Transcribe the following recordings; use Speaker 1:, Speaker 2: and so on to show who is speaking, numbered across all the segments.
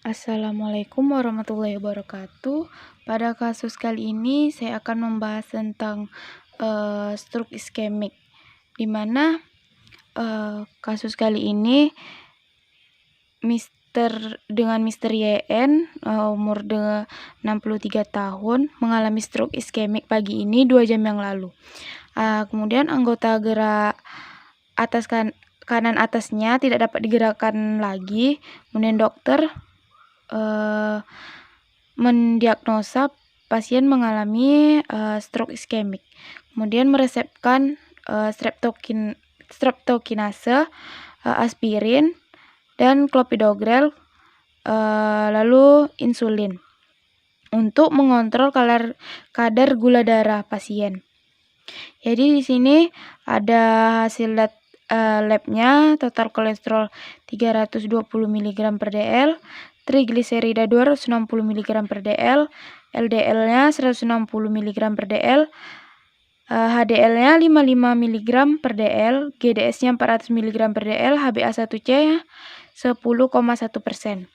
Speaker 1: Assalamualaikum warahmatullahi wabarakatuh. Pada kasus kali ini saya akan membahas tentang stroke iskemik, di mana kasus kali ini dengan Mr. YN umur 63 tahun mengalami stroke iskemik pagi ini 2 jam yang lalu. Kemudian anggota gerak kanan atasnya tidak dapat digerakkan lagi. Kemudian dokter mendiagnosa pasien mengalami stroke iskemik. Kemudian meresepkan streptokinase, aspirin, dan clopidogrel, lalu insulin untuk mengontrol kadar gula darah pasien. Jadi di sini ada hasil labnya, total kolesterol 320 mg per dl, trigliserida 260 mg per dl, LDL-nya 160 mg per dl, HDL-nya 55 mg per dl, GDS-nya 400 mg per dl, HbA1c 10,1%.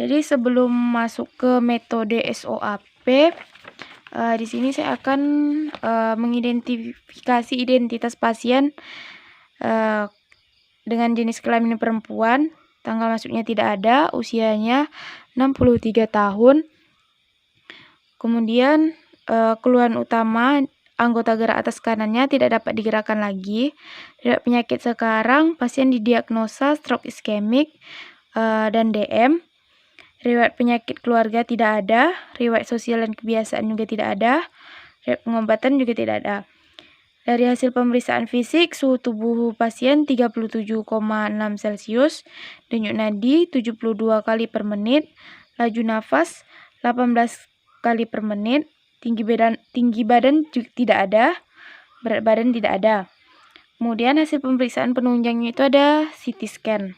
Speaker 1: Jadi sebelum masuk ke metode SOAP, di sini saya akan mengidentifikasi identitas pasien dengan jenis kelamin perempuan, tanggal masuknya tidak ada, usianya 63 tahun. Kemudian keluhan utama anggota gerak atas kanannya tidak dapat digerakkan lagi. Riwayat penyakit sekarang pasien didiagnosa stroke iskemik dan DM. Riwayat penyakit keluarga tidak ada, riwayat sosial dan kebiasaan juga tidak ada, riwayat pengobatan juga tidak ada. Dari hasil pemeriksaan fisik, suhu tubuh pasien 37,6 Celcius, denyut nadi 72 kali per menit, laju nafas 18 kali per menit, tinggi badan juga tidak ada, berat badan tidak ada. Kemudian hasil pemeriksaan penunjangnya itu ada CT scan.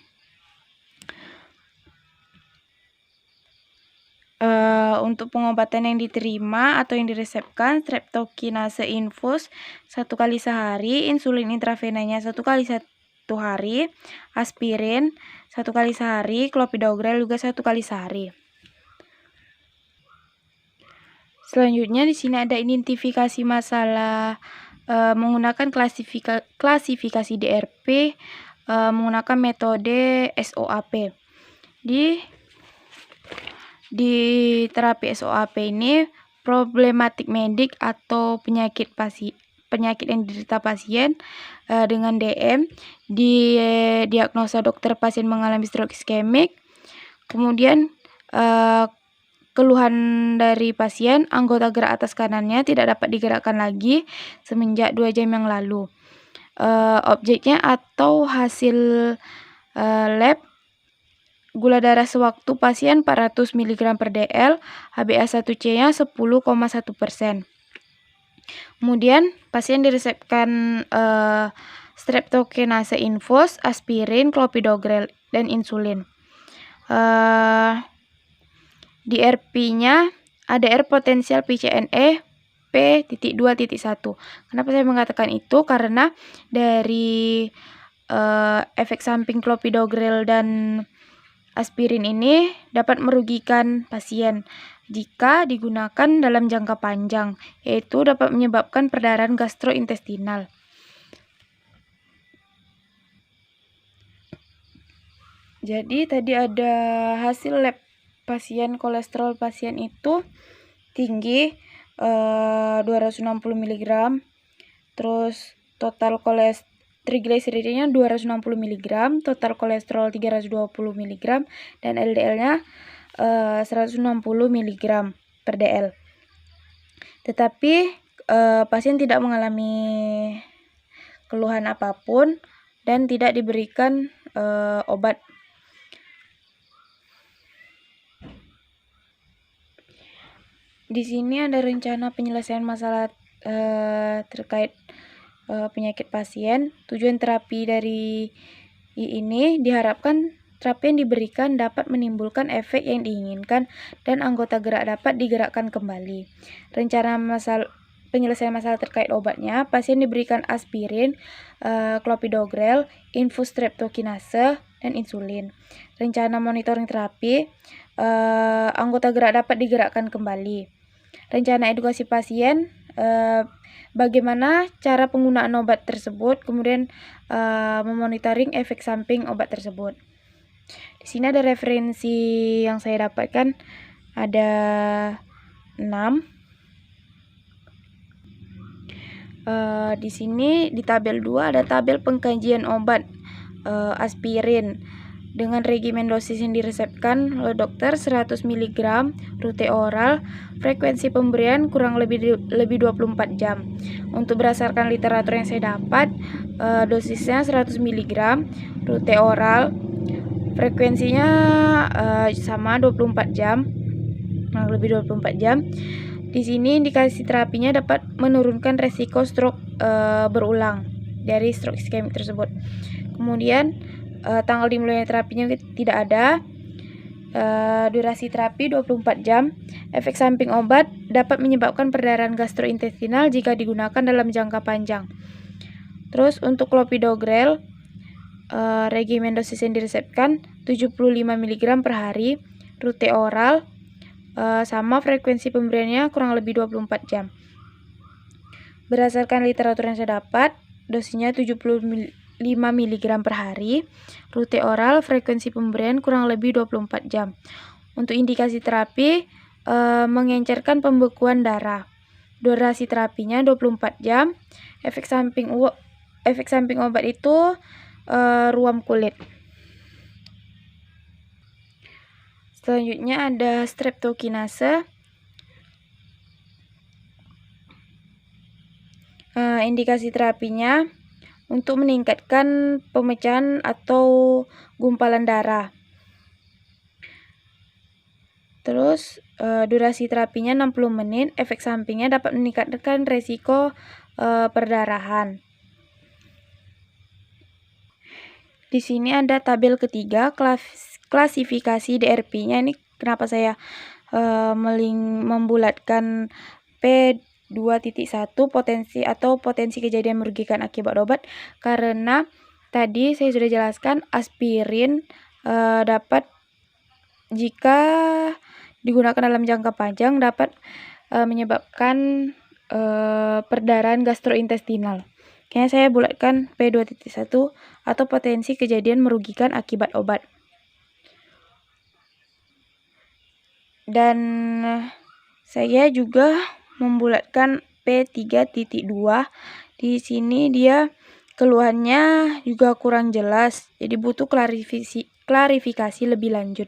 Speaker 1: Untuk pengobatan yang diterima atau yang diresepkan, streptokinase infus 1 kali sehari, insulin intravenanya 1 kali 1 hari, aspirin 1 kali sehari, clopidogrel juga 1 kali sehari. Selanjutnya di sini ada identifikasi masalah menggunakan klasifikasi DRP menggunakan metode SOAP. Di terapi SOAP ini problematik medik atau penyakit yang diderita pasien dengan DM, diagnosa dokter pasien mengalami stroke iskemik. Kemudian keluhan dari pasien, anggota gerak atas kanannya tidak dapat digerakkan lagi semenjak 2 jam yang lalu. Objeknya atau hasil lab, gula darah sewaktu pasien 400 mg per dl, HbA1c-nya 10,1%. Kemudian pasien diresepkan streptokinase infus, aspirin, clopidogrel, dan insulin. DRP-nya ADR potensial PCNE P.2.1. Kenapa saya mengatakan itu? Karena dari efek samping clopidogrel dan aspirin ini dapat merugikan pasien jika digunakan dalam jangka panjang, yaitu dapat menyebabkan perdarahan gastrointestinal. Jadi tadi ada hasil lab pasien, kolesterol pasien itu tinggi 260 mg, terus total trigliseridnya 260 mg, total kolesterol 320 mg, dan LDL-nya 160 mg per dl. Tetapi pasien tidak mengalami keluhan apapun dan tidak diberikan obat. Di sini ada rencana penyelesaian masalah terkait penyakit pasien. Tujuan terapi dari ini diharapkan terapi yang diberikan dapat menimbulkan efek yang diinginkan dan anggota gerak dapat digerakkan kembali. Rencana penyelesaian masalah terkait obatnya, pasien diberikan aspirin, clopidogrel, infus streptokinase, dan insulin. Rencana monitoring terapi, anggota gerak dapat digerakkan kembali. Rencana edukasi pasien, bagaimana cara penggunaan obat tersebut, kemudian memonitoring efek samping obat tersebut. Di sini ada referensi yang saya dapatkan, ada 6. Di sini di tabel 2 ada tabel pengkajian obat aspirin dengan regimen dosis yang diresepkan oleh dokter 100 mg rute oral, frekuensi pemberian kurang lebih 24 jam. Untuk berdasarkan literatur yang saya dapat, dosisnya 100 mg rute oral, frekuensinya sama 24 jam, kurang lebih 24 jam. Di sini indikasi terapinya dapat menurunkan resiko stroke berulang dari stroke iskemik tersebut. Kemudian tanggal dimulainya terapinya tidak ada. Durasi terapi 24 jam. Efek samping obat dapat menyebabkan perdarahan gastrointestinal jika digunakan dalam jangka panjang. Terus untuk clopidogrel, regimen dosis yang diresepkan 75 mg per hari, rute oral, sama frekuensi pemberiannya kurang lebih 24 jam. Berdasarkan literatur yang saya dapat, dosisnya 75 mg per hari, rute oral, frekuensi pemberian kurang lebih 24 jam. Untuk indikasi terapi, mengencerkan pembekuan darah. Durasi terapinya 24 jam. Efek samping obat itu ruam kulit. Selanjutnya ada streptokinase. Indikasi terapinya untuk meningkatkan pemecahan atau gumpalan darah. Terus durasi terapinya 60 menit, efek sampingnya dapat meningkatkan resiko perdarahan. Di sini ada tabel ketiga, klasifikasi DRP-nya. Ini kenapa saya membulatkan P2.1 potensi kejadian merugikan akibat obat, karena tadi saya sudah jelaskan aspirin dapat, jika digunakan dalam jangka panjang, dapat menyebabkan perdarahan gastrointestinal. Kayaknya saya bulatkan P2.1 atau potensi kejadian merugikan akibat obat. Dan saya juga membulatkan P3.2. Di sini dia keluhannya juga kurang jelas, jadi butuh klarifikasi lebih lanjut.